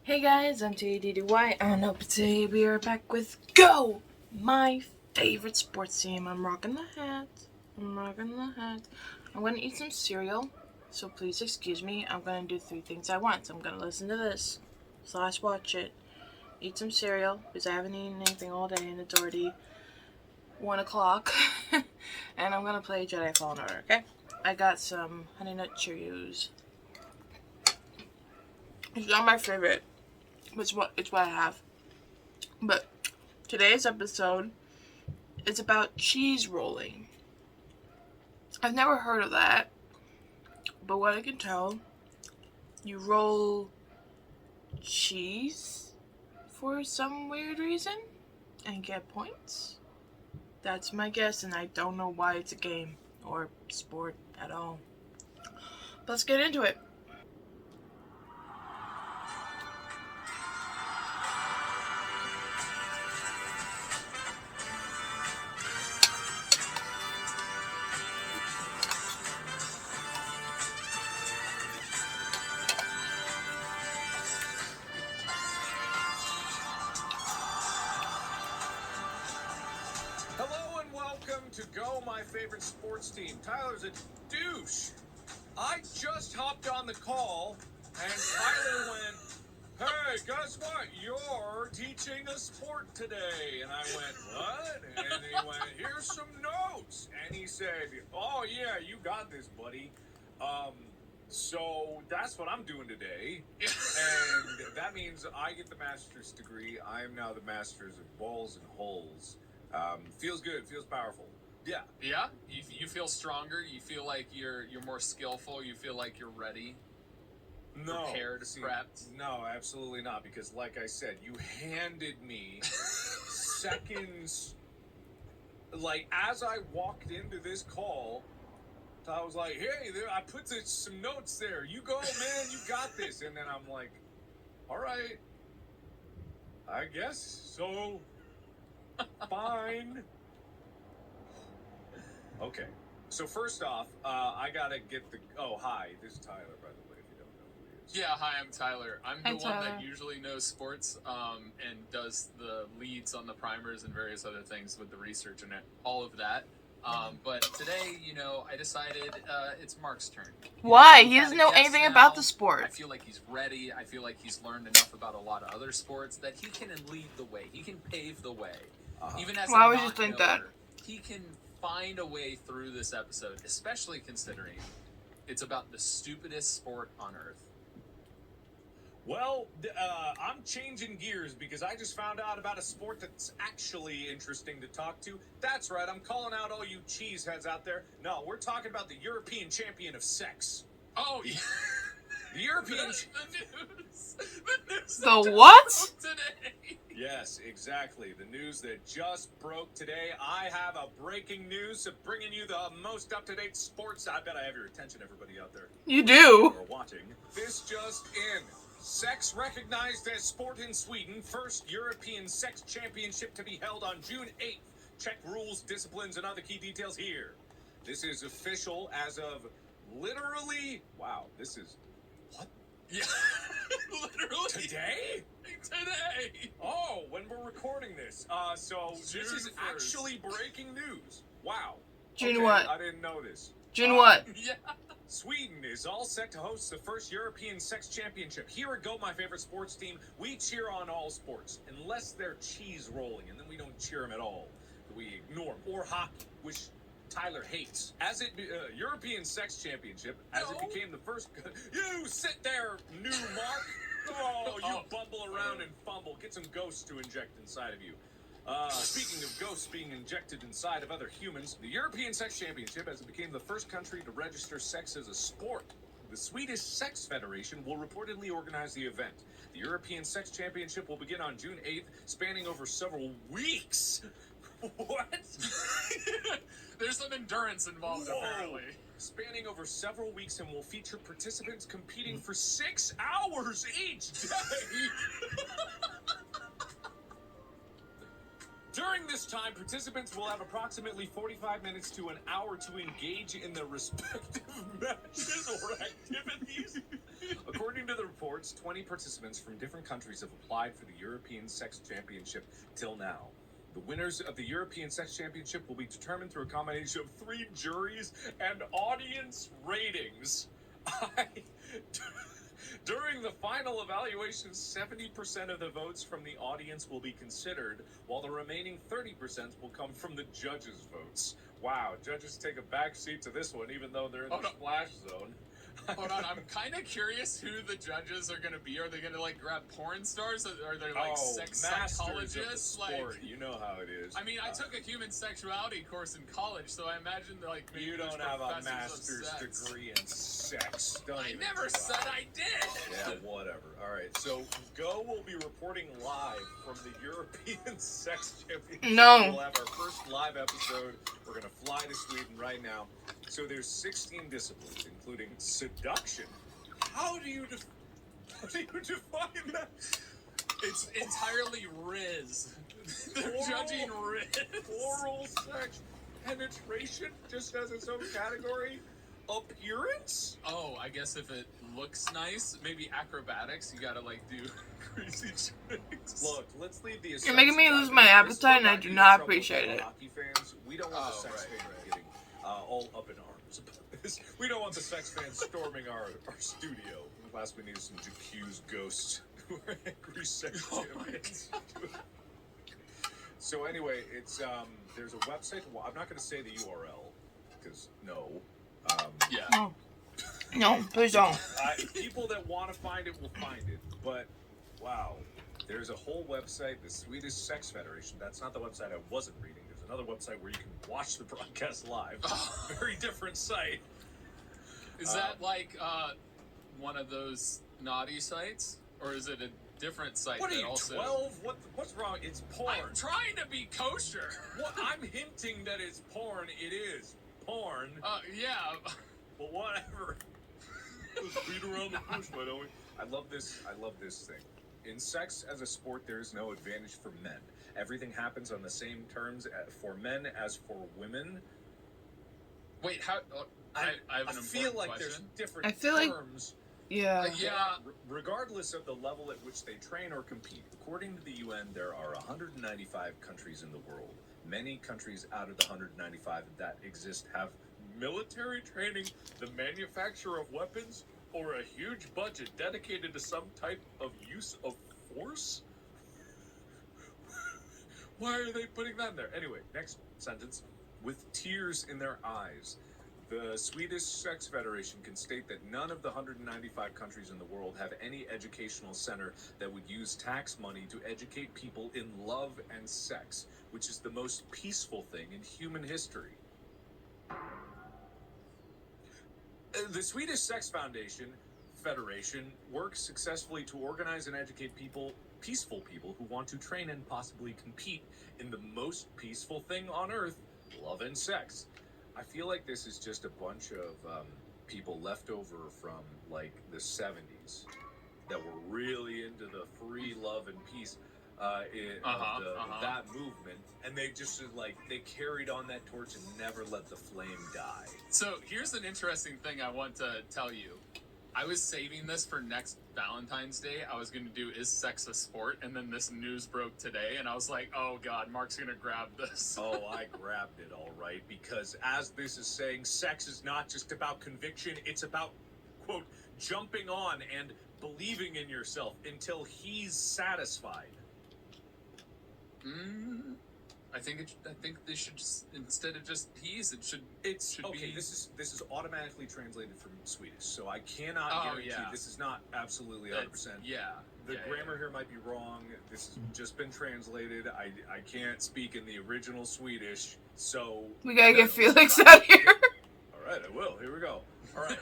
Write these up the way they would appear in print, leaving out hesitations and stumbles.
Hey guys, I'm M.A.D.D.Y. and today we are back with Go! My favorite sports team. I'm rocking the hat. I'm gonna eat some cereal, so please excuse me. I'm gonna do 3 things at once. I'm gonna listen to this, / watch it, eat some cereal, because I haven't eaten anything all day and it's already 1 o'clock. And I'm gonna play Jedi Fallen Order, okay? I got some Honey Nut Cheerios. It's not my favorite. It's what I have. But today's episode is about cheese rolling. I've never heard of that, but what I can tell, you roll cheese for some weird reason and get points. That's my guess, and I don't know why it's a game or sport at all. Let's get into it. Hello and welcome to Go, my favorite sports team. Tyler's a douche. I just hopped on the call and Tyler went, "Hey, guess what? You're teaching a sport today." And I went, "What?" And he went, "Here's some notes." And he said, "Oh yeah, you got this, buddy. So that's what I'm doing today." And that means I get the master's degree. I am now the master's of balls and holes. Feels good, feels powerful. Yeah. Yeah? You feel stronger, you feel like you're more skillful, you feel like you're ready, prepared, prepped? No, absolutely not, because like I said, you handed me seconds, like as I walked into this call, I was like, "Hey, there, I put some notes there. You go, man, you got this." And then I'm like, "All right, I guess so. Fine." Okay. So first off, I gotta get the. Oh, hi. This is Tyler, by the way, if you don't know who he is. Yeah, hi, I'm Tyler. I'm Hi, the one Tyler. that usually knows sports and does the leads on the primers and various other things with the research and all of that. But today, I decided it's Mark's turn. Why? We've He had doesn't a know guest anything now. about the I sport. feel like he's ready. I feel like he's learned enough about a lot of other sports that he can lead the way. He can pave the way. Even as Why a would you think that? non-knower, he can find a way through this episode, especially considering it's about the stupidest sport on earth. Well, I'm changing gears because I just found out about a sport that's actually interesting to talk to. That's right, I'm calling out all you cheeseheads out there. No, we're talking about the European champion of sex. Oh, yeah. The European... The news The that what? just broke today. Yes, exactly. The news that just broke today. I have a breaking news of bringing you the most up-to-date sports. I bet I have your attention, everybody out there. You do. Or watching. This just in. Sex recognized as sport in Sweden. First European sex championship to be held on June 8th. Check rules, disciplines, and other key details here. This is official as of literally... Wow, this is... What? Yeah. Literally. Today? Today. Oh, when we're recording this. So June this is 1st. actually breaking news. Wow. June Okay, what? I didn't know this. June what? Yeah. Sweden is all set to host the first European sex championship. Here at Go, my favorite sports team, we cheer on all sports, unless they're cheese rolling, and then we don't cheer them at all. We ignore them. Or hockey, which Tyler hates. As it European sex championship, as it became the first... You sit there, new Mark! Oh, you bumble around and fumble. Get some ghosts to inject inside of you. Speaking of ghosts being injected inside of other humans, the European Sex Championship, as it became the first country to register sex as a sport. The Swedish Sex Federation will reportedly organize the event. The European Sex Championship will begin on June 8th, spanning over several weeks. What? There's some endurance involved, Whoa. apparently. Spanning over several weeks and will feature participants competing for 6 hours each day. During this time, participants will have approximately 45 minutes to an hour to engage in their respective matches or activities. According to the reports, 20 participants from different countries have applied for the European Sex Championship till now. The winners of the European Sex Championship will be determined through a combination of 3 juries and audience ratings. During the final evaluation, 70% of the votes from the audience will be considered, while the remaining 30% will come from the judges' votes. Wow, judges take a backseat to this one, even though they're in the splash zone. Hold on, I'm kind of curious who the judges are going to be. Are they going to like grab porn stars? Or are they like sex psychologists? Sport. You know how it is. I mean, I took a human sexuality course in college, so I imagine like maybe you don't have a master's degree in sex. I never said I did. Yeah, whatever. All right, so Go will be reporting live from the European Sex Championship. No. We'll have our first live episode. We're gonna fly to Sweden right now. So there's 16 disciplines, including seduction. How do you define that? It's entirely Riz. They're judging Riz. Oral sex, penetration, just as its own category. Appearance? Oh, I guess if it looks nice, maybe acrobatics. You gotta like do crazy tricks. Look, let's leave the. You're making me lose my appetite, and I do not appreciate it. Hockey fans, we don't want the sex fans getting all up in arms. We don't want the sex fans storming our studio. Last we needed some accused ghosts who are angry sex champions. So anyway, it's there's a website. I'm not going to say the URL because no. Yeah. No, please don't. People that want to find it will find it. But wow, there's a whole website, the Swedish Sex Federation. That's not the website I wasn't reading. There's another website where you can watch the broadcast live. Very different site. Is that like one of those naughty sites, or is it a different site? What are you, also... 12? What's wrong? It's porn. I'm trying to be kosher. Well, I'm hinting that it's porn. It is porn. Yeah. Well, whatever. Let's beat around the bush, why don't we? I love this thing. In sex as a sport, there is no advantage for men. Everything happens on the same terms for men as for women. Wait, how? I have an feel like question. there's different I feel terms. Yeah. Regardless of the level at which they train or compete, according to the UN, there are 195 countries in the world. Many countries out of the 195 that exist have military training, the manufacture of weapons, or a huge budget dedicated to some type of use of force? Why are they putting that in there? Anyway, next sentence. With tears in their eyes, the Swedish Sex Federation can state that none of the 195 countries in the world have any educational center that would use tax money to educate people in love and sex, which is the most peaceful thing in human history. The Swedish Sex Federation works successfully to organize and educate peaceful people who want to train and possibly compete in the most peaceful thing on earth, love and sex. I feel like this is just a bunch of people left over from like the 70s that were really into the free love and peace that movement, and they just they carried on that torch and never let the flame die. So here's an interesting thing I want to tell you. I was saving this for next Valentine's Day. I was going to do Is Sex a Sport? And then this news broke today, and I was like, oh God, Mark's going to grab this. Oh, I grabbed it all right, because as this is saying, sex is not just about conviction, it's about, quote, jumping on and believing in yourself until he's satisfied. I think they should just, instead of just he's, it should okay, be. This is automatically translated from Swedish, so I cannot guarantee this is not absolutely 100%. The grammar here might be wrong. This has just been translated. I can't speak in the original Swedish, so we gotta get Felix out here. All right, I will. Here we go. All right.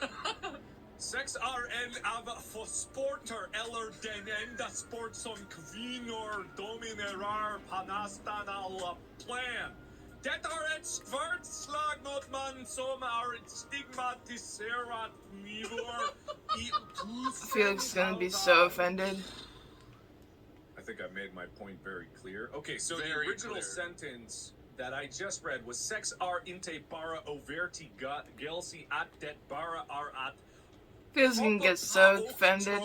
Sex är en av få sporter eller den enda sport som kvinnor dominerar på nästan alla plan. Det är ett svårt slag mot man som är stigmatiserat nivåer i Felix is gonna be so offended. I think I made my point very clear. Okay, so the original sentence that I just read was sex är inte bara övertygelse att det bara är att Feels gonna get so offended.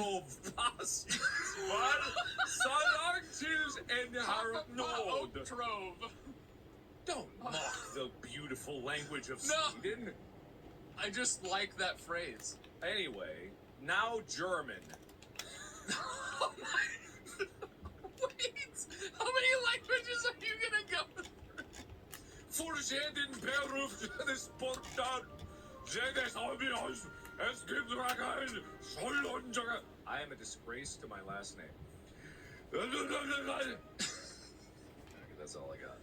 Don't mock the beautiful language of No. Sweden. I just like that phrase. Anyway, now German. Wait, how many languages are you gonna go through? För jeden beruf des Sportar, jedes Hobbyhaus, es gibt Rakein, Sollunter. I am a disgrace to my last name. Okay, that's all I got.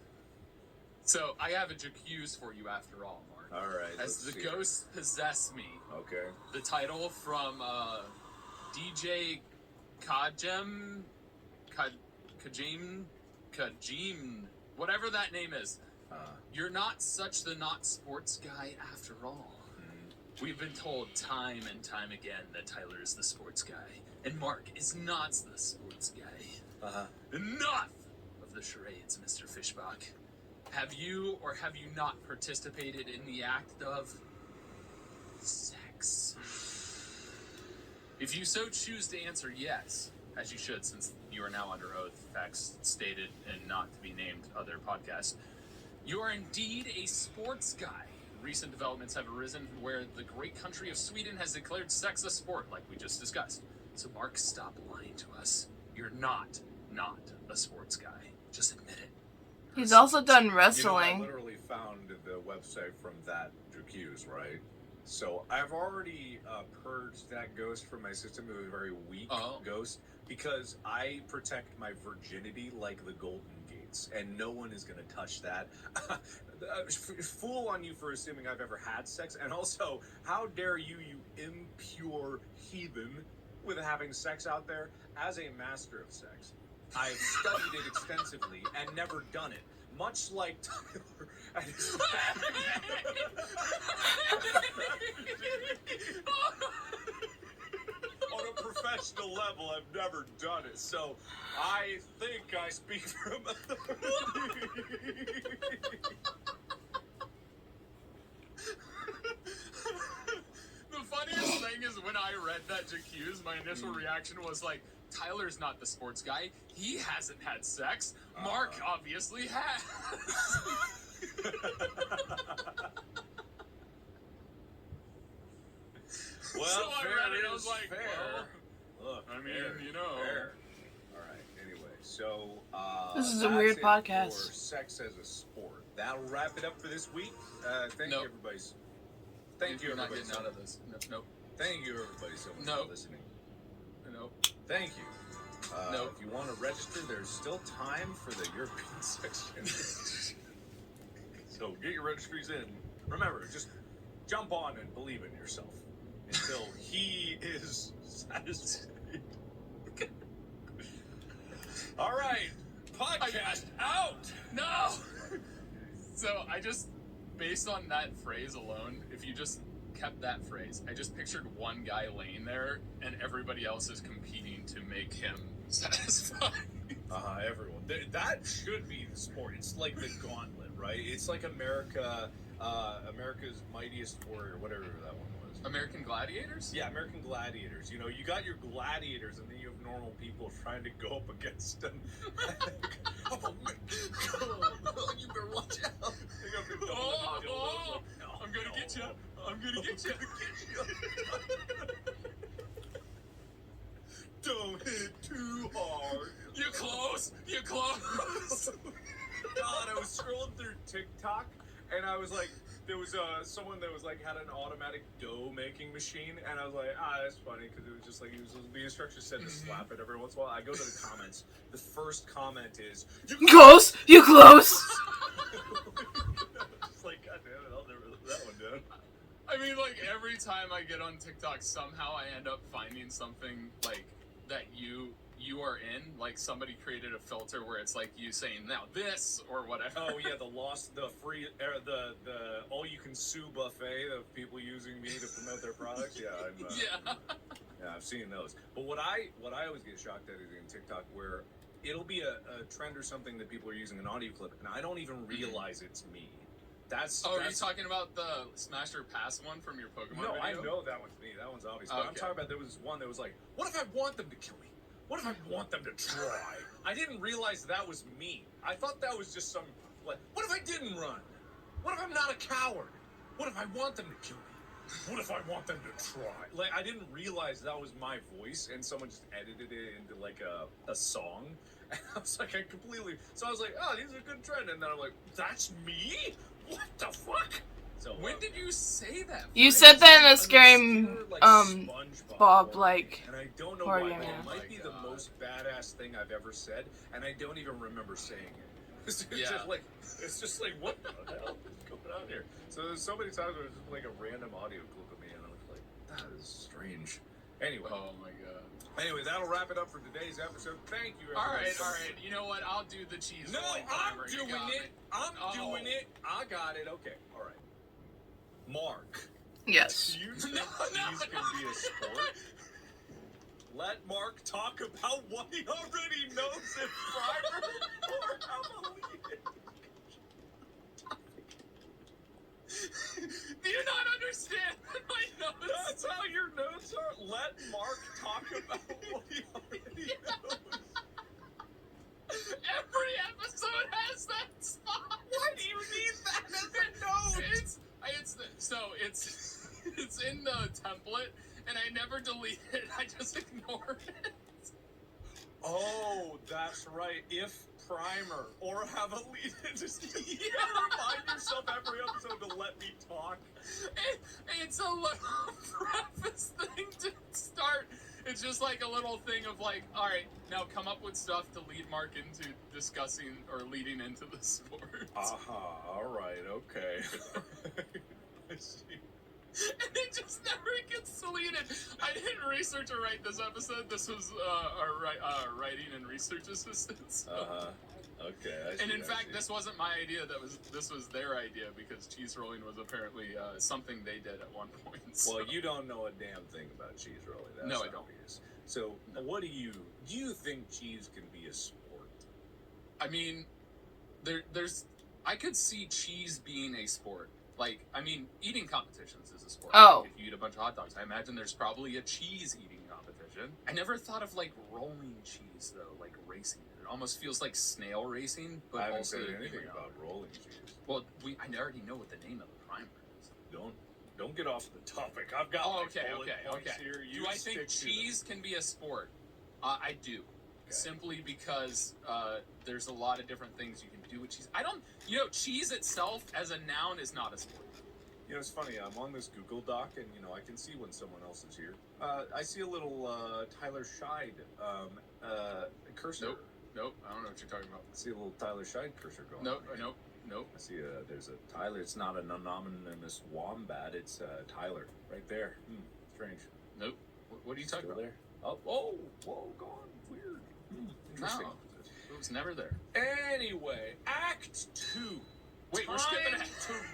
So, I have a Jacuse for you after all, Mark. All right. As the ghosts possess me. Okay. The title from DJ Kajim, whatever that name is. You're not such the not sports guy after all. We've been told time and time again that Tyler is the sports guy, and Mark is not the sports guy. Enough of the charades, Mr. Fishbach. Have you or have you not participated in the act of sex? If you so choose to answer yes, as you should since you are now under oath, facts stated and not to be named other podcasts, you are indeed a sports guy. Recent developments have arisen where the great country of Sweden has declared sex a sport, like we just discussed. So Mark, stop lying to us. You're not a sports guy. Just admit it. He's also done wrestling. I literally found the website from that Jacuse, right? So I've already purged that ghost from my system. It was a very weak ghost because I protect my virginity like the Golden Gates, and no one is going to touch that. Fool on you for assuming I've ever had sex, and also, how dare you, you impure heathen, with having sex out there? As a master of sex, I've studied it extensively and never done it. Much like Tyler. On a professional level, I've never done it. So I think I speak from authority. The funniest thing is when I read that Jacuse, my initial reaction was like, Tyler's not the sports guy. He hasn't had sex. Mark obviously has. Well, so I read it, I was like, fair. Well, Look, I mean, fair, you know. Fair. All right. Anyway, so This is a that's weird it podcast. For sex as a sport. That'll wrap it up for this week. Thank you, everybody. Thank you, You're not everybody. getting out of this. Nope. Thank you, everybody, so much for listening. Nope. Thank you. Nope. If you want to register, there's still time for the European section. So get your registries in. Remember, just jump on and believe in yourself until he is satisfied. All right, podcast out. No. So I just, based on that phrase alone, if you just kept that phrase, I just pictured one guy laying there and everybody else is competing to make him satisfied. Everyone. That should be the sport. It's like the gauntlet, right? It's like America's Mightiest Warrior, whatever that one was. American Gladiators? Yeah, American Gladiators. You know, you got your gladiators, and then you have normal people trying to go up against them. Oh, you better watch out. I'm gonna get you. I'm gonna get you. Don't hit too hard. You're close. You're close. God, I was scrolling through TikTok, and I was like, there was someone that was like had an automatic dough making machine, and I was like, that's funny because it was just like the instructions said to slap it every once in a while. I go to the comments. The first comment is, "You close. You close." It's like, God damn it, I'll never live that one down. I mean, like every time I get on TikTok, somehow I end up finding something like that you are in, like somebody created a filter where it's like you saying now this or whatever. Oh yeah, the free, the all-you-can sue buffet of people using me to promote their products. Yeah, yeah, I've seen those. But what I always get shocked at is in TikTok where it'll be a trend or something that people are using an audio clip, and I don't even realize it's me. Are you talking about the Smash or Pass one from your Pokemon No, video? I know that one's me. That one's obvious. But Okay. I'm talking about there was one that was like, what if I want them to kill me? What if I want them to try? I didn't realize that was me. I thought that was just some, like, what if I didn't run? What if I'm not a coward? What if I want them to kill me? What if I want them to try? Like, I didn't realize that was my voice, and someone just edited it into, like, a song. And I was like, so I was like, oh, these are a good trend. And then I'm like, that's me? What the fuck? So, When did you say that? You Frank? said that in a scary, obscure, like, Bob, horror like, game. And I don't know horror why, game, but yeah. it might Oh be my the God. most badass thing I've ever said, and I don't even remember saying it. It's just like, what the hell is going on here? So there's so many times where it's just like a random audio clip of me, and I was like, that is strange. Anyway. Oh my God. Anyway, that'll wrap it up for today's episode. Thank you, All everybody. right. You know what? I'll do the cheese. No, rolling I'm timer. You doing got it. me. I'm Oh. doing it. I got it. Okay, all right. Mark, Yes. do you think No. cheese can be a sport? Let Mark talk about what he already knows in primer or have a lead. Do you not understand my notes? That's how your notes are. Let Mark talk about what he already knows. Every episode has that spot. Why do you need that as a note? It's in the template, and I never delete it. I just ignore it. Oh, that's right. If primer or have a lead in. Just remind yourself every episode to let me talk. It's a little preface thing to start. It's just like a little thing of like, all right, now come up with stuff to lead Mark into discussing or leading into the sport. All right, okay. I see. And it just never gets deleted. I didn't research or write this episode. This was our writing and research assistant. So. Okay. I see, And in I fact, see. this wasn't my idea. This was their idea because cheese rolling was apparently something they did at one point. So. Well, you don't know a damn thing about cheese rolling. That's No, I don't. obvious. So, what do you think cheese can be a sport? I mean, I could see cheese being a sport. Like, I mean, eating competitions is a sport. Oh. Like, if you eat a bunch of hot dogs, I imagine there's probably a cheese eating competition. I never thought of like rolling cheese though, like racing. It almost feels like snail racing, but I haven't also said anything you know. about rolling cheese. Well, I already know what the name of the primer is. Don't get off the topic. I've got Oh, my okay. bullet points here. You Do I think stick to cheese can be a sport? I do. Okay. Simply because there's a lot of different things you can do with cheese. Cheese itself as a noun is not a sport. You know, it's funny. I'm on this Google Doc, and I can see when someone else is here. I see a little Tyler Scheid cursor. Nope. I don't know what you're talking about. I see a little Tyler Scheid cursor going. Nope. on here. Nope. I see there's a Tyler. It's not an anonymous wombat. It's Tyler right there. Strange. Nope. What are you talking Still about? there? Oh, whoa, gone. Weird. Interesting. No, it was never there. Anyway, Act 2. Wait, we're skipping Time ahead.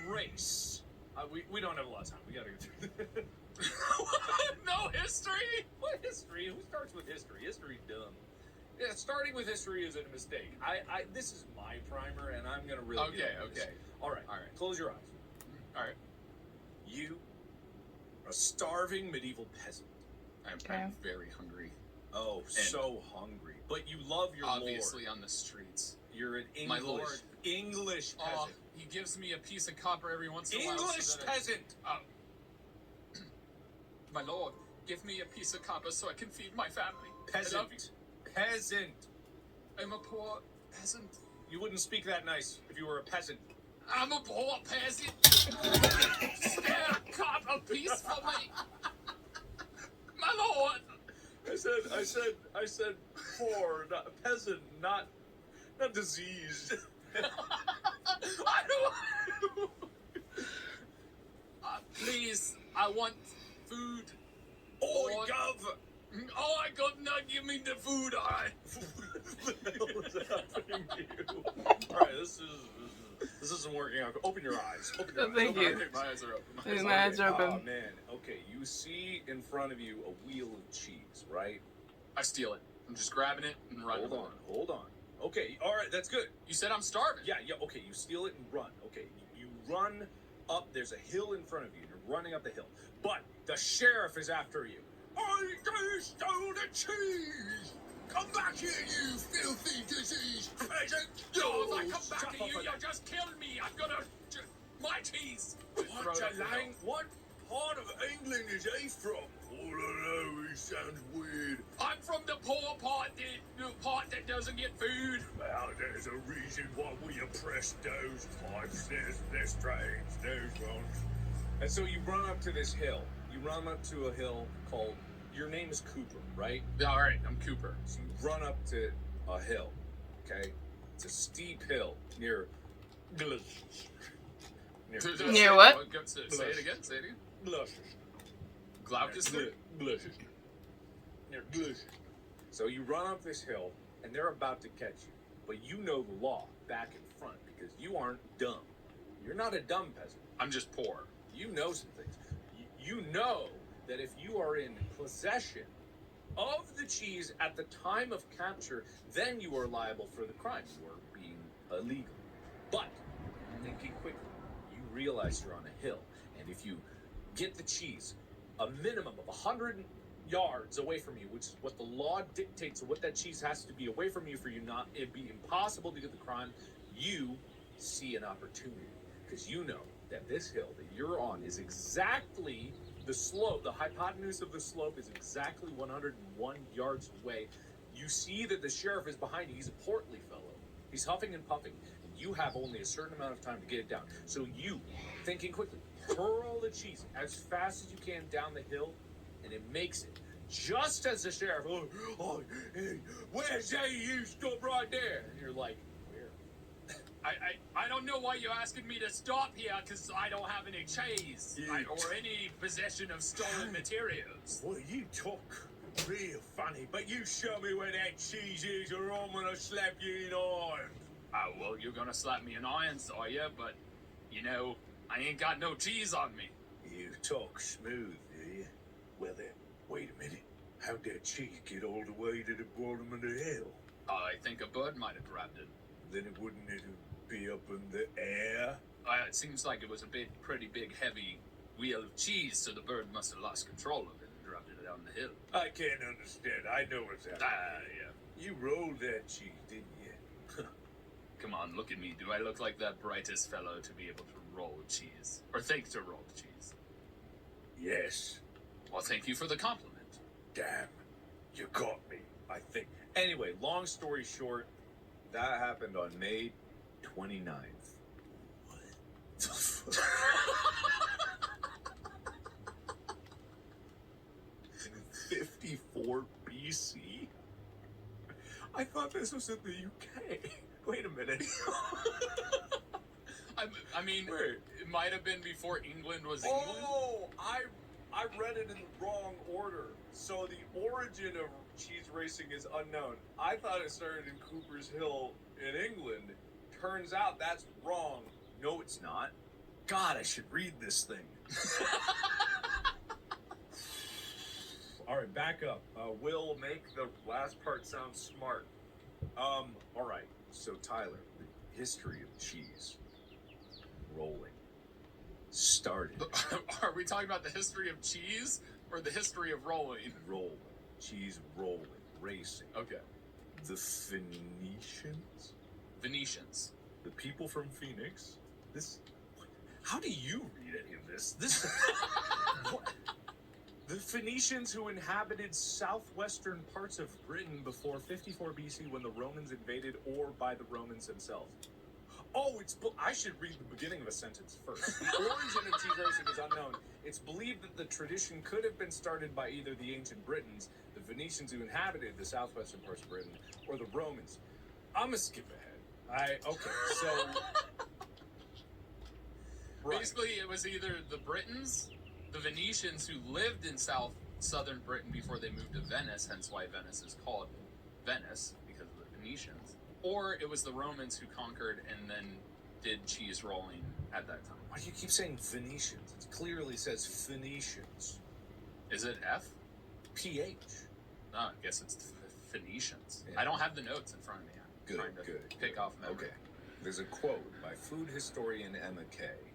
to race. We don't have a lot of time. We gotta go through. No history. What history? Who starts with history? History's dumb. Yeah, starting with history is a mistake. This is my primer, and I'm gonna really. Okay. get into this. All right. Close your eyes. All right. You, a starving medieval peasant. I'm very hungry. Oh, so hungry. But you love your Obviously lord. on the streets. You're an My English. lord. English peasant. Oh, he gives me a piece of copper every once in a while. English so that peasant. My lord, give me a piece of copper so I can feed my family. I love you. Peasant. I'm a poor peasant. You wouldn't speak that nice if you were a peasant. I'm a poor peasant. Spare copper piece for me. My lord. I said poor, not peasant, not diseased. I don't. Please, I want food. Oi, Lord. Gov! Oh, I got not give me the food. What the hell is happening to you? Alright, this isn't working out. Open your eyes. Open your eyes. Thank you. Okay, my eyes are open. My eyes are Oh, open. man. Okay, you see in front of you a wheel of cheese, right? I steal it. I'm just grabbing it and running. Hold on. Okay, alright, that's good. You said I'm starving. Yeah, okay, you steal it and run. Okay, you run up. There's a hill in front of you. You're running up the hill. But the sheriff is after you. I stole the cheese! Come back here, you filthy diseased peasant! Yo, if I come back to you, you'll just kill me. I'm gonna... My cheese! What part of England is he from? All I know, he sounds weird. I'm from the poor part, the part that doesn't get food. Well, there's a reason why we oppress those types. They're strange, those ones. And so you run up to this hill. You run up to a hill called... Your name is Cooper, right? Yeah, all right, I'm Cooper. So you run up to a hill, okay? It's a steep hill near... Near what? Say it again, say it again. Gloucester? Gloucester. Near Gloucester. So you run up this hill, and they're about to catch you. But you know the law back in front, because you aren't dumb. You're not a dumb peasant. I'm just poor. You know some things. You know that if you are in possession of the cheese at the time of capture, then you are liable for the crime. You are being illegal. But, thinking quickly, you realize you're on a hill, and if you get the cheese a minimum of 100 yards away from you, which is what the law dictates, what that cheese has to be away from you for you not, it'd be impossible to get the crime, you see an opportunity. Because you know that this hill that you're on is exactly the slope, the hypotenuse of the slope is exactly 101 yards away. You see that the sheriff is behind you. He's a portly fellow. He's huffing and puffing. And you have only a certain amount of time to get it down. So you, thinking quickly, hurl the cheese as fast as you can down the hill, and it makes it. Just as the sheriff, hey, where's that? You stop right there. And you're like, I don't know why you're asking me to stop here, because I don't have any cheese or any possession of stolen materials. Well, you talk real funny, but you show me where that cheese is or I'm gonna slap you in irons. Oh, well, you're gonna slap me in irons, are you? But, you know, I ain't got no cheese on me. You talk smooth, do you? Well then, wait a minute. How'd that cheese get all the way to the bottom of the hill? I think a bird might have grabbed it. Then it wouldn't be up in the air? It seems like it was a pretty big, heavy wheel of cheese, so the bird must have lost control of it and dropped it down the hill. I can't understand. I know what's happening. Yeah. You rolled that cheese, didn't you? Come on, look at me. Do I look like that brightest fellow to be able to roll cheese? Or think to roll cheese? Yes. Well, thank you for the compliment. Damn. You got me, I think. Anyway, long story short, that happened on May 29th. What? 54 BC? I thought this was in the UK. Wait a minute. I mean, Wait. It might have been before England was England. Oh, I read it in the wrong order. So the origin of cheese racing is unknown. I thought it started in Cooper's Hill in England. Turns out that's wrong. No, it's not. God, I should read this thing. All right, back up. We'll make the last part sound smart. All right. So, Tyler, the history of cheese rolling started. Are we talking about the history of cheese or the history of rolling? Rolling. Cheese rolling. Racing. Okay. The Phoenicians? Venetians. The people from Phoenix? How do you read any of this? What? The Phoenicians who inhabited southwestern parts of Britain before 54 BC when the Romans invaded, or by the Romans themselves. Oh, I should read the beginning of a sentence first. The origin of cheese racing is unknown. It's believed that the tradition could have been started by either the ancient Britons, the Venetians who inhabited the southwestern parts of Britain, or the Romans. I'm gonna skip ahead. So... Right. Basically, it was either the Britons, the Venetians who lived in southern Britain before they moved to Venice, hence why Venice is called Venice, because of the Venetians, or it was the Romans who conquered and then did cheese rolling at that time. Why do you keep saying Venetians? It clearly says Phoenicians. Is it F? PH. No, I guess it's Phoenicians. Yeah. I don't have the notes in front of me. I'm trying to pick off memory. Okay. There's a quote by food historian Emma Kay.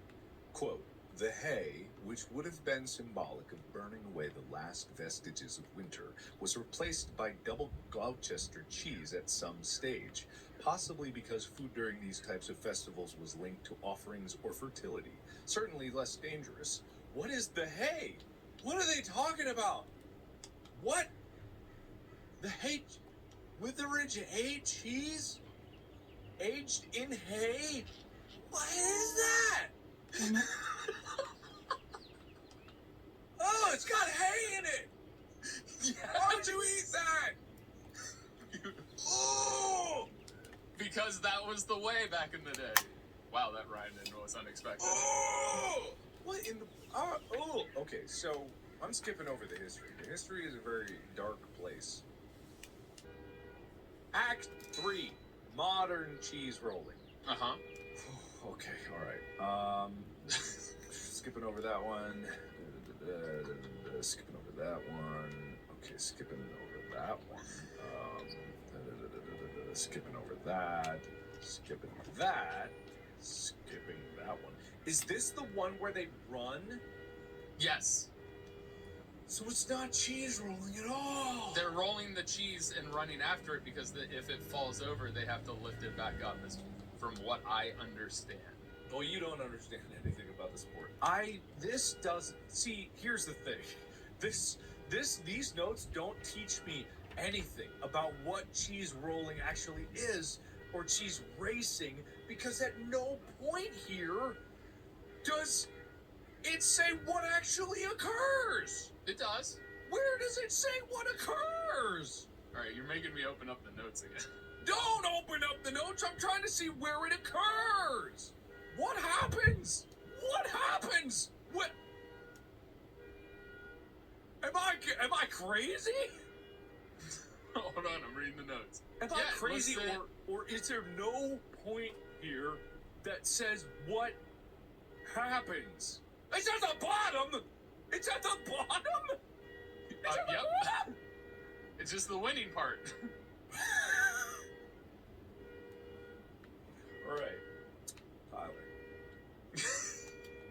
Quote, the hay, which would have been symbolic of burning away the last vestiges of winter, was replaced by double Gloucester cheese at some stage, possibly because food during these types of festivals was linked to offerings or fertility, certainly less dangerous. What is the hay? What are they talking about? What? The hay? Witheridge hay cheese? Aged in hay? What is that? Oh, it's got hay in it! Yeah. Why would you eat that? Oh! Because that was the way back in the day. Wow, that rhymed and was unexpected. Oh! What in the... oh, okay, so I'm skipping over the history. The history is a very dark place. Act 3, modern cheese rolling. Uh-huh. Okay, all right. Skipping over that one. Skipping over that one. Okay, skipping over that one. Skipping over that. Skipping that. Skipping that one. Is this the one where they run? Yes. So it's not cheese rolling at all. They're rolling the cheese and running after it because if it falls over, they have to lift it back up, from what I understand. Well, you don't understand anything about the sport. This doesn't... See, here's the thing. These notes don't teach me anything about what cheese rolling actually is or cheese racing, because at no point here does it say what actually occurs. It does. Where does it say what occurs? All right, you're making me open up the notes again. Don't open up the notes. I'm trying to see where it occurs. What happens? What happens? What? Am I crazy? Hold on, I'm reading the notes. Am I crazy, or is there no point here that says what happens? It's at the bottom. It's at the bottom. It's at the Yep. bottom. It's just the winning part. All right, Tyler.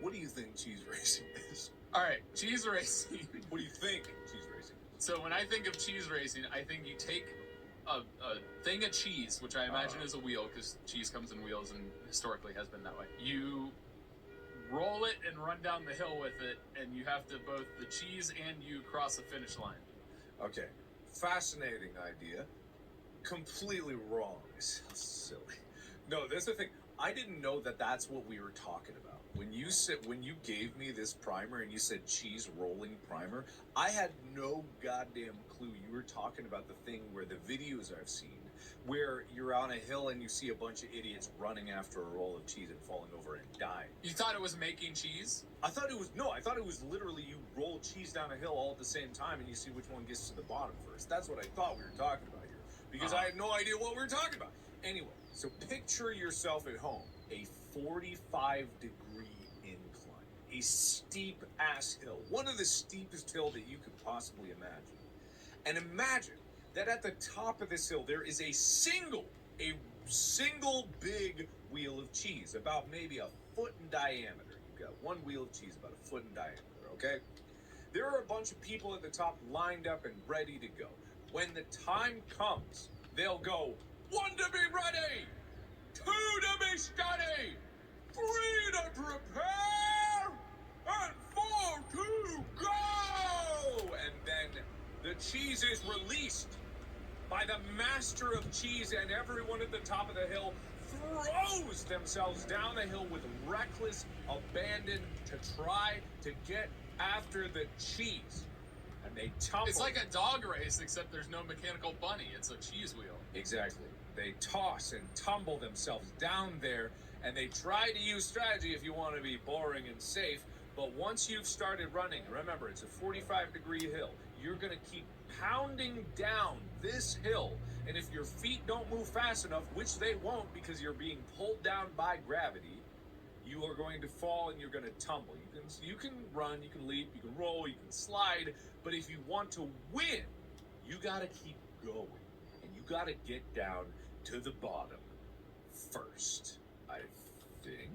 What do you think cheese racing is? All right, cheese racing. What do you think cheese racing is? So when I think of cheese racing, I think you take a thing of cheese, which I imagine is a wheel, because cheese comes in wheels and historically has been that way. You roll it and run down the hill with it, and you have to both the cheese and you cross the finish line. Okay, fascinating idea. Completely wrong. It's so silly. No, there's the thing. I didn't know that that's what we were talking about. When you gave me this primer and you said cheese rolling primer, I had no goddamn clue you were talking about the thing where the videos I've seen, where you're on a hill and you see a bunch of idiots running after a roll of cheese and falling over and dying. You thought it was making cheese? I thought it was literally you roll cheese down a hill all at the same time and you see which one gets to the bottom first. That's what I thought we were talking about here, because I had no idea what we were talking about. Anyway, so picture yourself at home, a 45-degree incline, a steep-ass hill, one of the steepest hill that you could possibly imagine. And imagine that at the top of this hill, there is a single big wheel of cheese, about maybe a foot in diameter. You've got one wheel of cheese about a foot in diameter, okay? There are a bunch of people at the top lined up and ready to go. When the time comes, they'll go, 1 to be ready, 2 to be steady, 3 to prepare, and 4 to go! And then the cheese is released by the master of cheese, and everyone at the top of the hill throws themselves down the hill with reckless abandon to try to get after the cheese. And they tumble. It's like a dog race, except there's no mechanical bunny. It's a cheese wheel. Exactly. They toss and tumble themselves down there, and they try to use strategy if you want to be boring and safe. But once you've started running, remember, it's a 45-degree hill. You're going to keep pounding down this hill, and if your feet don't move fast enough, which they won't because you're being pulled down by gravity, you are going to fall and you're going to tumble. You can run, you can leap, you can roll, you can slide, but if you want to win, you got to keep going, and you got to get down to the bottom first, I think.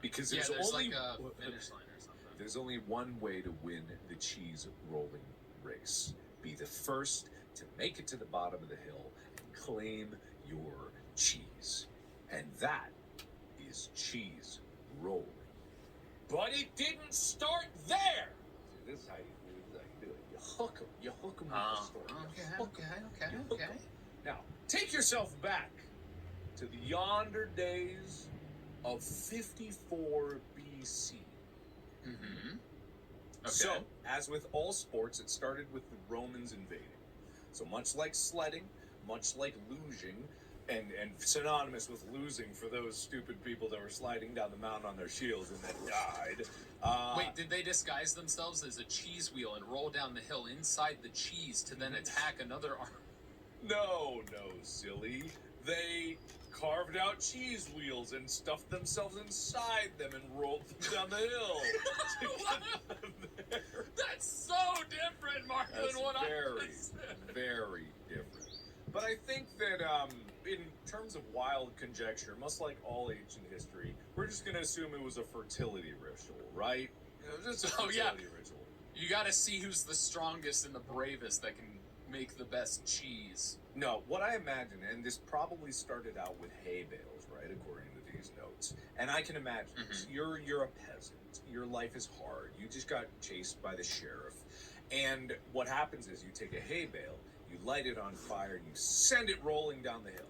Because Yeah, there's there's only like a finish line or something. there's only one way to win the cheese rolling race. Be the first to make it to the bottom of the hill and claim your cheese. And that is cheese rolling. But it didn't start there. See, this is how you do it. You hook them. You hook them with the story. Okay. Now, take yourself back to the yonder days of 54 BC. Mm-hmm. Okay. So, as with all sports, it started with the Romans invading. So much like sledding, much like luging, and synonymous with losing for those stupid people that were sliding down the mountain on their shields and then died. Wait, did they disguise themselves as a cheese wheel and roll down the hill inside the cheese to then attack another arm? No, silly. They carved out cheese wheels and stuffed themselves inside them and rolled them down the hill. To get them there. That's so different, Mark, That's than what very, I said. very different. But I think that in terms of wild conjecture, much like all ancient history, we're just going to assume it was a fertility ritual, right? It was just a fertility ritual. You got to see who's the strongest and the bravest that can make the best cheese. No, what I imagine, and this probably started out with hay bales, right, according to these notes. And I can imagine, you're a peasant. Your life is hard. You just got chased by the sheriff. And what happens is you take a hay bale, you light it on fire, and you send it rolling down the hill,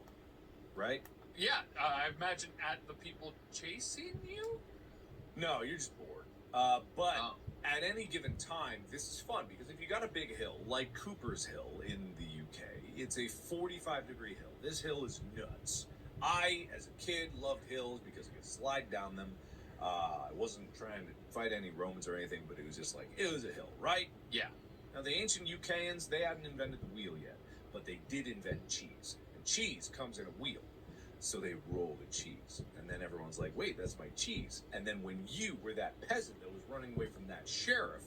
right? Yeah, I imagine at the people chasing you? No, you're just bored. But at any given time, this is fun, because if you got a big hill, like Cooper's Hill in the UK, it's a 45-degree hill. This hill is nuts. I, as a kid, loved hills because I could slide down them. I wasn't trying to fight any Romans or anything, but it was just like, it was a hill, right? Yeah. Now, the ancient UKians, they hadn't invented the wheel yet, but they did invent cheese. And cheese comes in a wheel. So they roll the cheese. And then everyone's like, wait, that's my cheese. And then when you were that peasant that was running away from that sheriff,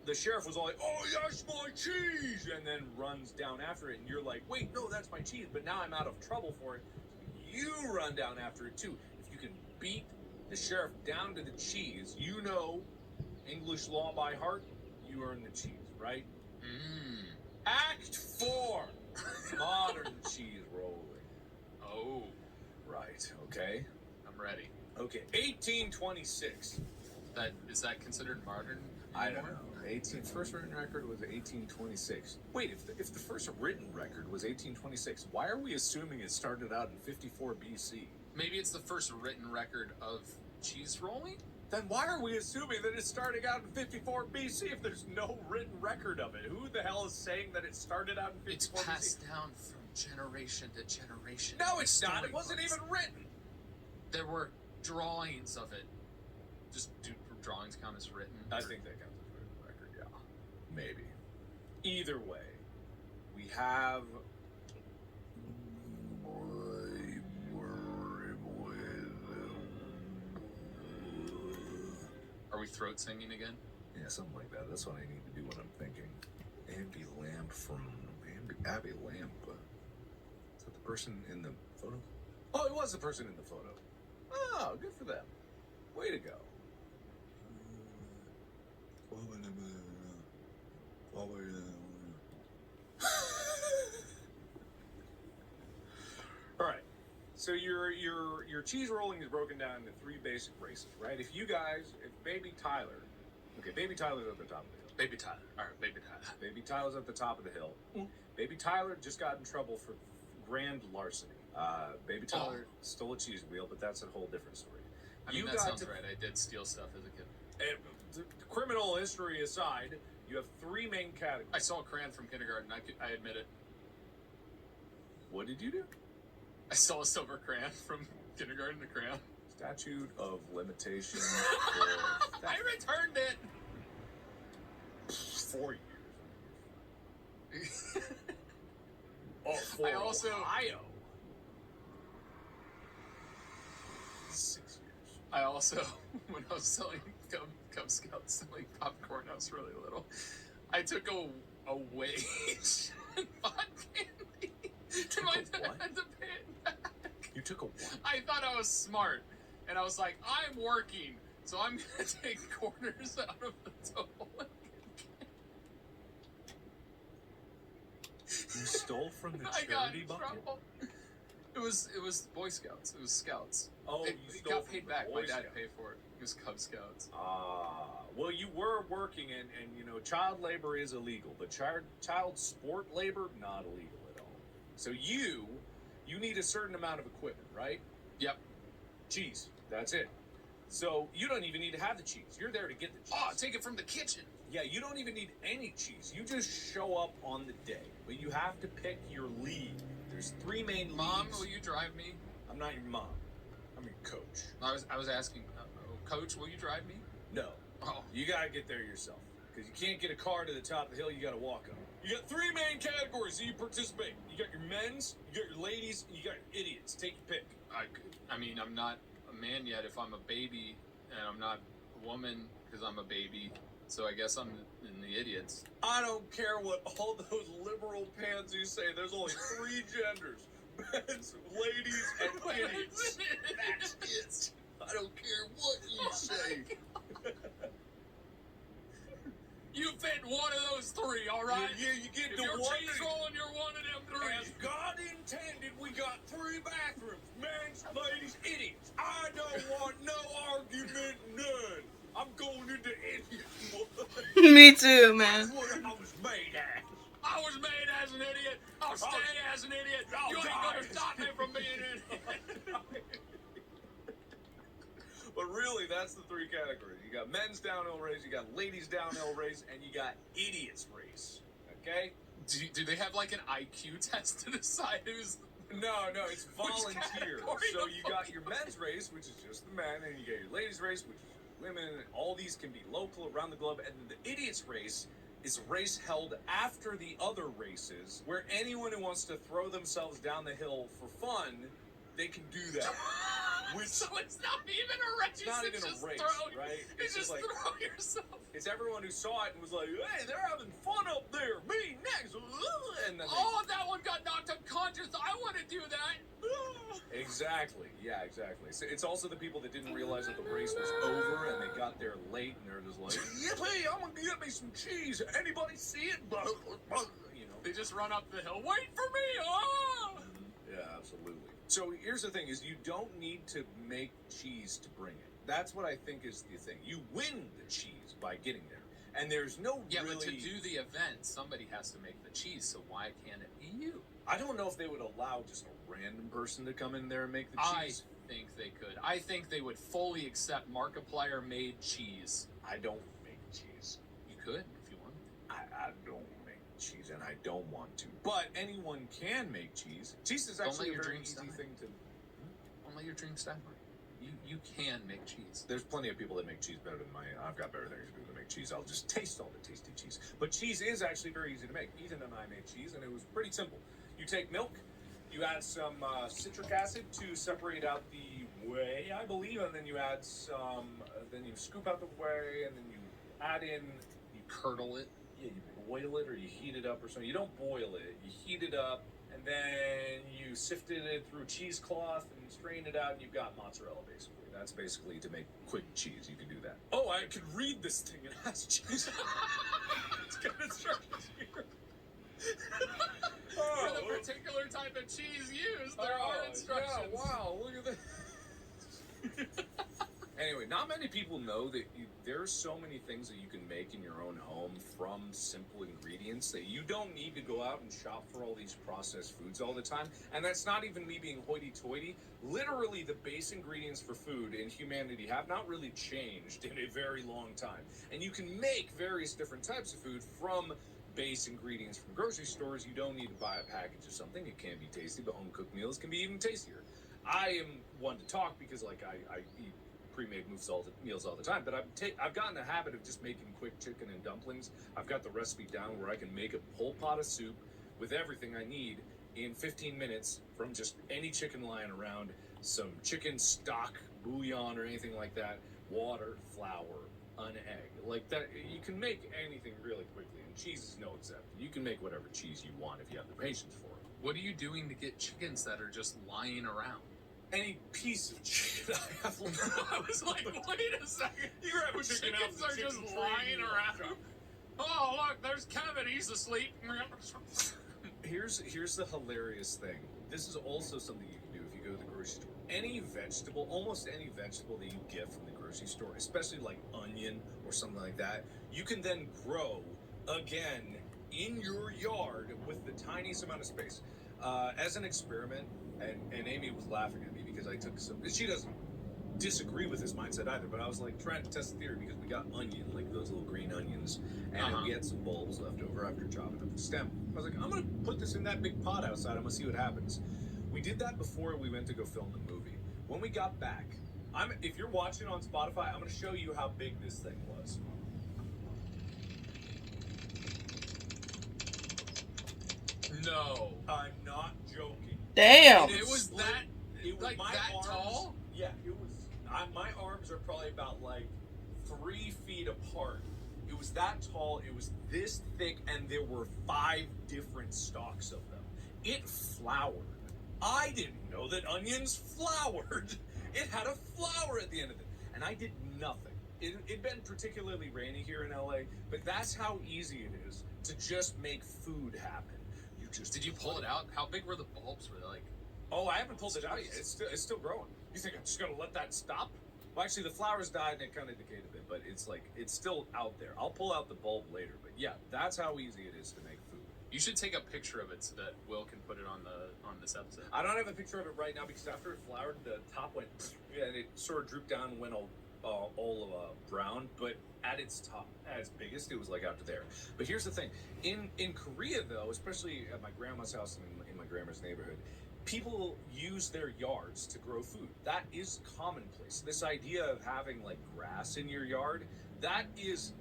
the sheriff was all like, oh, that's my cheese! And then runs down after it, and you're like, wait, no, that's my cheese, but now I'm out of trouble for it. You run down after it, too. If you can beat the sheriff down to the cheese, you know English law by heart, you earn the cheese, right? Act 4, modern cheese rolling. Oh. Right, okay. I'm ready. Okay, 1826. Is that considered modern I anymore? don't know. First written record was 1826. Wait, if the first written record was 1826, why are we assuming it started out in 54 BC? Maybe it's the first written record of cheese rolling? Then why are we assuming that it's starting out in 54 BC if there's no written record of it? Who the hell is saying that it started out in 54 It's BC? passed down from generation to generation. No, it's not. It wasn't Storybooks. even written. There were drawings of it. Just do drawings count as written? I think that counts as written record, yeah. Maybe. Either way, we have... Are we throat singing again? Yeah, something like that. That's what I need to do when I'm thinking. Abby Lamp from... Abby Lamp. Is that the person in the photo? Oh, it was the person in the photo. Oh, good for them. Way to go. All right. So your cheese rolling is broken down into 3 basic races, right? If Baby Tyler, okay, Baby Tyler's at the top of the hill. Baby Tyler. All right, Baby Tyler. Baby Tyler's at the top of the hill. Baby Tyler just got in trouble for grand larceny. Baby Tyler stole a cheese wheel, but that's a whole different story. I mean, that sounds right. I did steal stuff as a kid. The criminal history aside, you have 3 main categories. I saw a crayon from kindergarten. I admit it. What did you do? I saw a silver crayon from kindergarten to crayon. Statute of limitations for I returned it. 4 years. For I also Ohio. 6 years. I also, when I was selling Cub Scouts selling popcorn, I was really little. I took a wage and bought candy. Took My a dad what? had to pay it back. You took a what? I thought I was smart, And I was like, I'm working, so I'm gonna take quarters out of the dough. You stole from the I got charity in bucket? trouble. It was Boy Scouts. It was Scouts. Oh, it you stole got from paid the back. Boy My dad Scouts. paid for it. It was Cub Scouts. Well, you were working, and you know, child labor is illegal, but child sport labor, not illegal at all. So you need a certain amount of equipment, right? Yep. Cheese. That's it. So you don't even need to have the cheese. You're there to get the cheese. Oh, take it from the kitchen. Yeah, you don't even need any cheese. You just show up on the day. But you have to pick your lead. There's 3 main Mom, leagues. will you drive me? I'm not your mom. I'm your coach. I was asking, Coach, will you drive me? No. Oh. You gotta get there yourself. Because you can't get a car to the top of the hill, you gotta walk up. You got 3 main categories that you participate. You got your men's, you got your ladies, and you got your idiots. Take your pick. I mean, I'm not a man yet if I'm a baby, and I'm not a woman because I'm a baby. So I guess I'm in the idiots. I don't care what all those liberal pansies say. There's only 3 genders. Men's, ladies, and idiots. That's it. I don't care what you say. You fit one of those 3, all right? Yeah, you get if the you're one. cheese rolling, you're one of them 3. As God intended, we got 3 bathrooms. Men's, ladies, idiots. I don't want no argument, none. I'm going into idiot mode. Me too, man. That's what I was made as. I was made as an idiot. I'll stay as an idiot. You ain't gonna stop me from being an idiot. But really, that's the 3 categories. You got men's downhill race, you got ladies downhill race, and you got idiots race. Okay? Do they have like an IQ test to decide who's... No, it's volunteer. category So of you got your men's race, which is just the men, and you got your ladies race, which is women, and all these can be local around the globe. And then the idiots race is a race held after the other races, where anyone who wants to throw themselves down the hill for fun, they can do that. Which, so it's not even a race. it's not even just a race, throw, right? It's just like throw yourself. it's everyone who saw it and was like, "Hey, they're having fun up there. Me next." And then That one got knocked unconscious. I want to do that. Exactly. Yeah, exactly. So it's also the people that didn't realize that the race was over and they got there late and they're just like, "Yippee! I'm gonna get me some cheese. Anybody see it?" You know. They just run up the hill. Wait for me! Oh! Yeah, absolutely. So here's the thing: is you don't need to make cheese to bring it. That's what I think is the thing. You win the cheese by getting there, and there's no Yeah, really... but to do the event, somebody has to make the cheese. So why can't it be you? I don't know if they would allow just a random person to come in there and make the cheese. I think they could. I think they would fully accept Markiplier made cheese. I don't make cheese. You could if you want. I don't make cheese, and I don't want to. But anyone can make cheese. Cheese is actually a very easy thing to... Don't let your dreams die. You can make cheese. There's plenty of people that make cheese better than mine. I've got better things to do than make cheese. I'll just taste all the tasty cheese. But cheese is actually very easy to make. Ethan and I made cheese, and it was pretty simple. You take milk, you add some citric acid to separate out the whey, I believe, and then you add some... then you scoop out the whey, and then you add in... You curdle it. Yeah, you boil it or you heat it up or something. You don't boil it. You heat it up, and then you sift it through cheesecloth and strain it out, and you've got mozzarella, basically. That's basically to make quick cheese. You can do that. Oh, I can read this thing. It has cheese. It's got instructions here. For the particular type of cheese used, there are instructions. Yeah, wow, look at that. Anyway, not many people know that there are so many things that you can make in your own home from simple ingredients that you don't need to go out and shop for all these processed foods all the time. And that's not even me being hoity-toity. Literally, the base ingredients for food in humanity have not really changed in a very long time. And you can make various different types of food from base ingredients from grocery stores. You don't need to buy a package of something. It can be tasty, but home-cooked meals can be even tastier. I am one to talk because, like, I eat pre-made meals all the time, but I've gotten a habit of just making quick chicken and dumplings. I've got the recipe down where I can make a whole pot of soup with everything I need in 15 minutes from just any chicken lying around, some chicken stock, bouillon or anything like that, water, flour, an egg. Like that, you can make anything really quickly, and cheese is no exception. You can make whatever cheese you want if you have the patience for it. What are you doing to get chickens that are just lying around? Any piece of chicken I have left. I was like, wait a second. You grab a chicken out of Chickens the are chicken just tray lying and you around. chop. Oh, look, there's Kevin. He's asleep. Here's the hilarious thing. This is also something you can do if you go to the grocery store. Any vegetable, almost any vegetable that you get from the grocery store, especially like onion or something like that, you can then grow again in your yard with the tiniest amount of space. As an experiment, and Amy was laughing at me because I took some. She doesn't disagree with this mindset either, but I was like trying to test the theory because we got onion, like those little green onions, and we had some bulbs left over after chopping up the stem. I was like, I'm gonna put this in that big pot outside. I'm gonna see what happens. We did that before we went to go film the movie. When we got back, if you're watching on Spotify, I'm gonna show you how big this thing was. No. I'm not joking. Damn. And it was that, It was like, my that arms, tall? Yeah, it was. My arms are probably about like 3 feet apart. It was that tall. It was this thick, and there were 5 different stalks of them. It flowered. I didn't know that onions flowered. It had a flower at the end of it, and I did nothing. It'd been particularly rainy here in LA, but that's how easy it is to just make food happen. You just Did you pull it out? How big were the bulbs? Were they like... Oh, I haven't pulled it out yet. It's still growing. You think I'm just gonna let that stop? Well, actually, the flowers died and it kind of decayed a bit, but it's still out there. I'll pull out the bulb later, but yeah, that's how easy it is to make food. You should take a picture of it so that Will can put it on this episode. I don't have a picture of it right now because after it flowered, the top went and it sort of drooped down and went all brown. But at its top, at its biggest, it was like after there. But here's the thing: in Korea, though, especially at my grandma's house and in my grandma's neighborhood, people use their yards to grow food. That is commonplace. This idea of having like grass in your yard, that is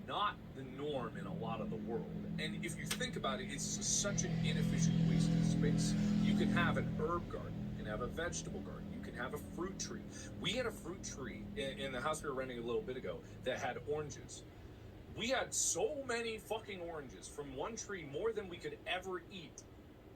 not the norm in a lot of the world. And if you think about it, it's just such an inefficient waste of space. You can have an herb garden, you can have a vegetable garden, you can have a fruit tree. We had a fruit tree in the house we were renting a little bit ago that had oranges. We had so many fucking oranges from one tree, more than we could ever eat.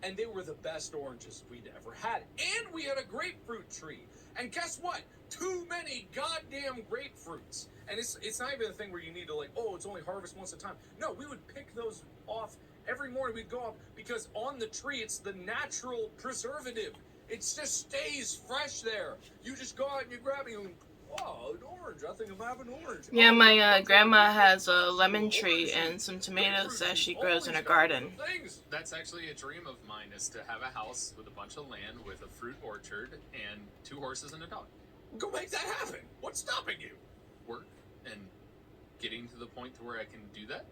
And they were the best oranges we'd ever had. And we had a grapefruit tree. And guess what? Too many goddamn grapefruits. And it's not even a thing where you need to like, oh, it's only harvest once a time. No, we would pick those off every morning. We'd go up because on the tree, it's the natural preservative. It just stays fresh there. You just go out and you grab it and oh, an orange. I think I'm having an orange. Yeah, my grandma has a lemon tree and some tomatoes that she grows in her garden. That's actually a dream of mine, is to have a house with a bunch of land with a fruit orchard and 2 horses and a dog. Go make that happen. What's stopping you? Work and getting to the point to where I can do that.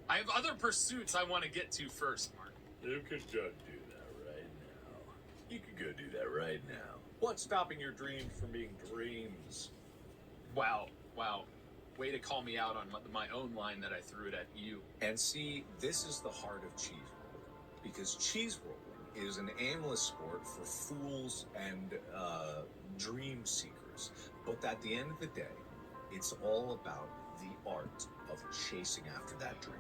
I have other pursuits I want to get to first, Mark. You could go do that right now. You could go do that right now. What's stopping your dreams from being dreams? Wow. Way to call me out on my own line that I threw it at you. And see, this is the heart of cheese rolling. Because cheese rolling is an aimless sport for fools and dream seekers. But at the end of the day, it's all about the art of chasing after that dream.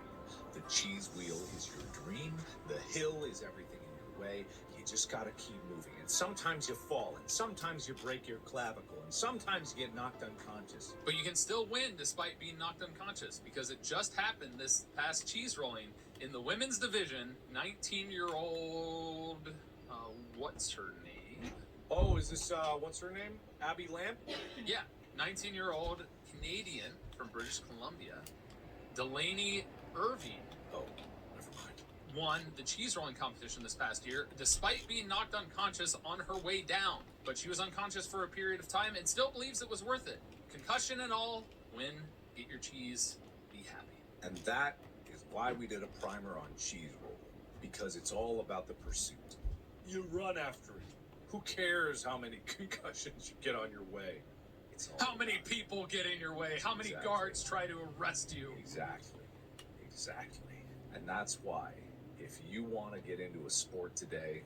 The cheese wheel is your dream. The hill is everything in your way. You just gotta keep moving. And sometimes you fall, and sometimes you break your clavicle, and sometimes you get knocked unconscious. But you can still win despite being knocked unconscious, because it just happened this past cheese rolling in the women's division. 19-year-old, what's her name? Oh, is this, what's her name? Abby Lamb? Yeah, 19-year-old Canadian from British Columbia, Delaney Irving. Oh, never mind. Won the cheese rolling competition this past year, despite being knocked unconscious on her way down. But she was unconscious for a period of time and still believes it was worth it. Concussion and all, win, get your cheese, be happy. And that is why we did a primer on cheese rolling. Because it's all about the pursuit. You run after it. Who cares how many concussions you get on your way? It's all How many people get in your way? How many Exactly. guards try to arrest you? Exactly. And that's why, if you want to get into a sport today,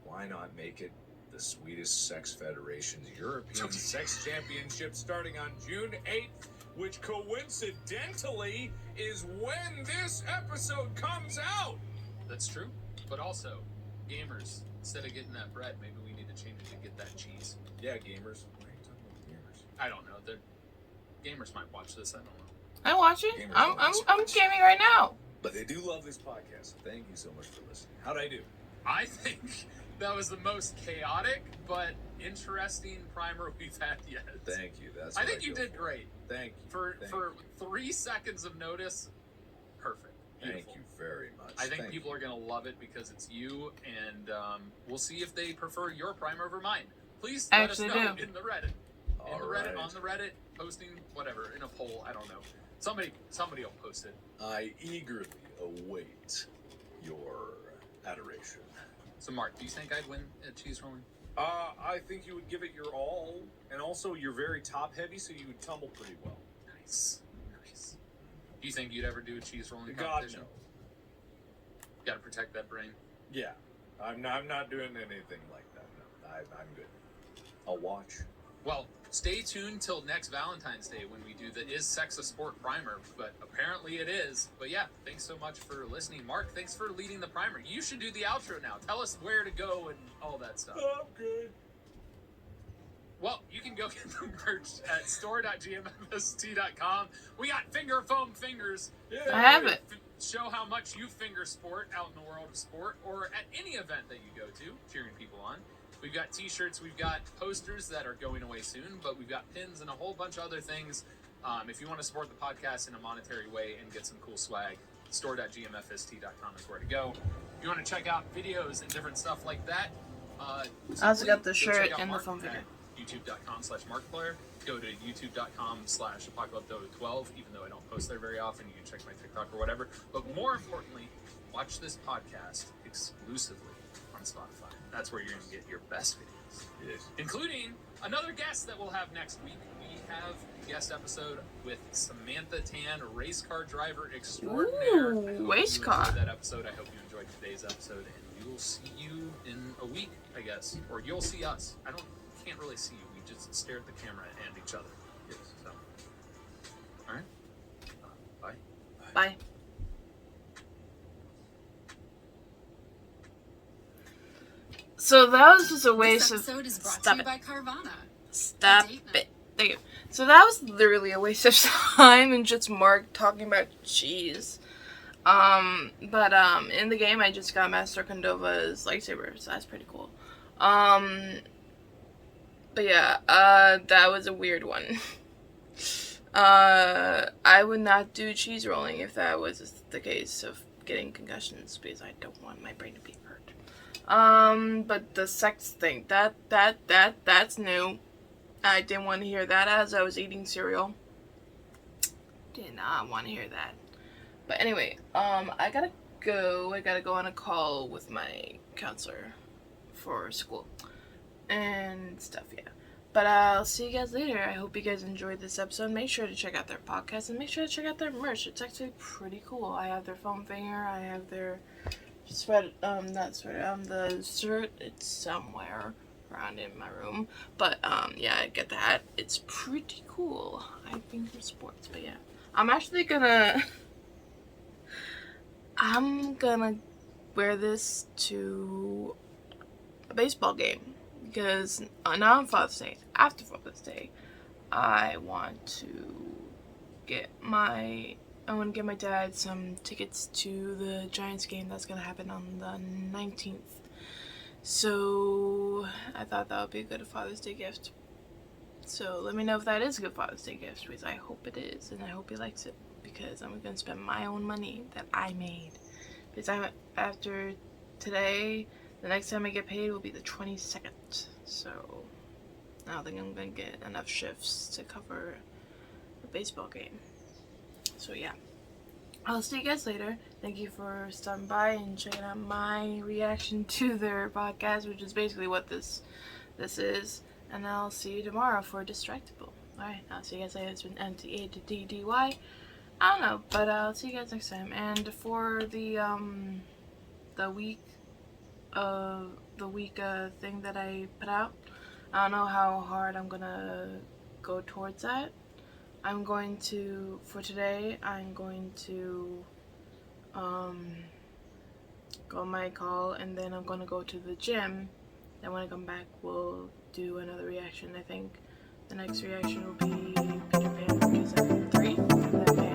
why not make it the Swedish Sex Federation's European Sex Championship starting on June 8th, which coincidentally is when this episode comes out. That's true. But also, gamers, instead of getting that bread, maybe we need to change it to get that cheese. Yeah, gamers. Why are you talking about gamers? I don't know. The gamers might watch this. I don't know. I'm watching. Gamers I'm don't listen. gaming right now. But they do love this podcast. So thank you so much for listening. How'd I do? I think that was the most chaotic but interesting primer we've had yet. Thank you. That's. I what think you go did for. great. Thank you. For Thank 3 seconds of notice, perfect. Thank Beautiful. you very much. I think Thank people you. are going to love it because it's you, and we'll see if they prefer your primer over mine. Please let us know in the Reddit. All In the Reddit, right. on the Reddit, posting whatever, in a poll, I don't know. Somebody will post it. I eagerly await your adoration. So, Mark, do you think I'd win at cheese rolling? I think you would give it your all, and also you're very top heavy, so you would tumble pretty well. Nice. Do you think you'd ever do a cheese rolling God, competition? no. Got to protect that brain. Yeah, I'm not doing anything like that. No, I'm good. I'll watch. Well, stay tuned till next Valentine's Day when we do the Is Sex a Sport primer, but apparently it is. But yeah, thanks so much for listening. Mark, thanks for leading the primer. You should do the outro now. Tell us where to go and all that stuff. I'm good. Well, you can go get the merch at store.gmfst.com. We got finger foam fingers. Yeah. I have it. Show how much you finger sport out in the world of sport or at any event that you go to, cheering people on. We've got t-shirts, we've got posters that are going away soon, but we've got pins and a whole bunch of other things. If you want to support the podcast in a monetary way and get some cool swag, store.gmfst.com is where to go. If you want to check out videos and different stuff like that, I also got the go shirt check out and the Mark phone video. at youtube.com/markplayer. Go to youtube.com/apocalypto12, even though I don't post there very often. You can check my TikTok or whatever. But more importantly, watch this podcast exclusively on Spotify. That's where you're going to get your best videos. Yes. Including another guest that we'll have next week. We have a guest episode with Samantha Tan, race car driver extraordinaire. Ooh, I hope race you car. enjoyed that episode. I hope you enjoyed today's episode, and we will see you in a week, I guess. Or you'll see us. Can't really see you. We just stare at the camera and each other. Yes. So, all right. Bye. Bye. So that was just a waste This of. episode is brought to Stop you it. by Carvana. Stop it. Thank you. So that was literally a waste of time and just Mark talking about cheese. But in the game I just got Master Condova's lightsaber, so that's pretty cool. But yeah, that was a weird one. I would not do cheese rolling if that was the case of getting concussions because I don't want my brain to be hurt. But the sex thing, that's new. I didn't want to hear that as I was eating cereal. Did not want to hear that. But anyway, I gotta go. I gotta go on a call with my counselor for school and stuff, yeah. But I'll see you guys later. I hope you guys enjoyed this episode. Make sure to check out their podcast and make sure to check out their merch. It's actually pretty cool. I have their foam finger. I have their the shirt. It's somewhere around in my room. But yeah, I get that. It's pretty cool. I think for sports, but yeah. I'm gonna wear this to a baseball game because now on Father's Day, after Father's Day, I want to get my dad some tickets to the Giants game that's gonna happen on the 19th. So I thought that would be a good Father's Day gift. So let me know if that is a good Father's Day gift, because I hope it is, and I hope he likes it, because I'm going to spend my own money that I made. Because after today, the next time I get paid will be the 22nd. So I don't think I'm going to get enough shifts to cover the baseball game. So yeah. I'll see you guys later. Thank you for stopping by and checking out my reaction to their podcast, which is basically what this is. And I'll see you tomorrow for Distractible. Alright, I'll see you guys later. It's been M.A.D.D.Y. I don't know, but I'll see you guys next time. And for the week thing that I put out, I don't know how hard I'm gonna go towards that. For today, I'm going to on my call, and then I'm gonna go to the gym. Then when I come back, we'll do another reaction. I think the next reaction will be Peter Pan because I'm 3, and then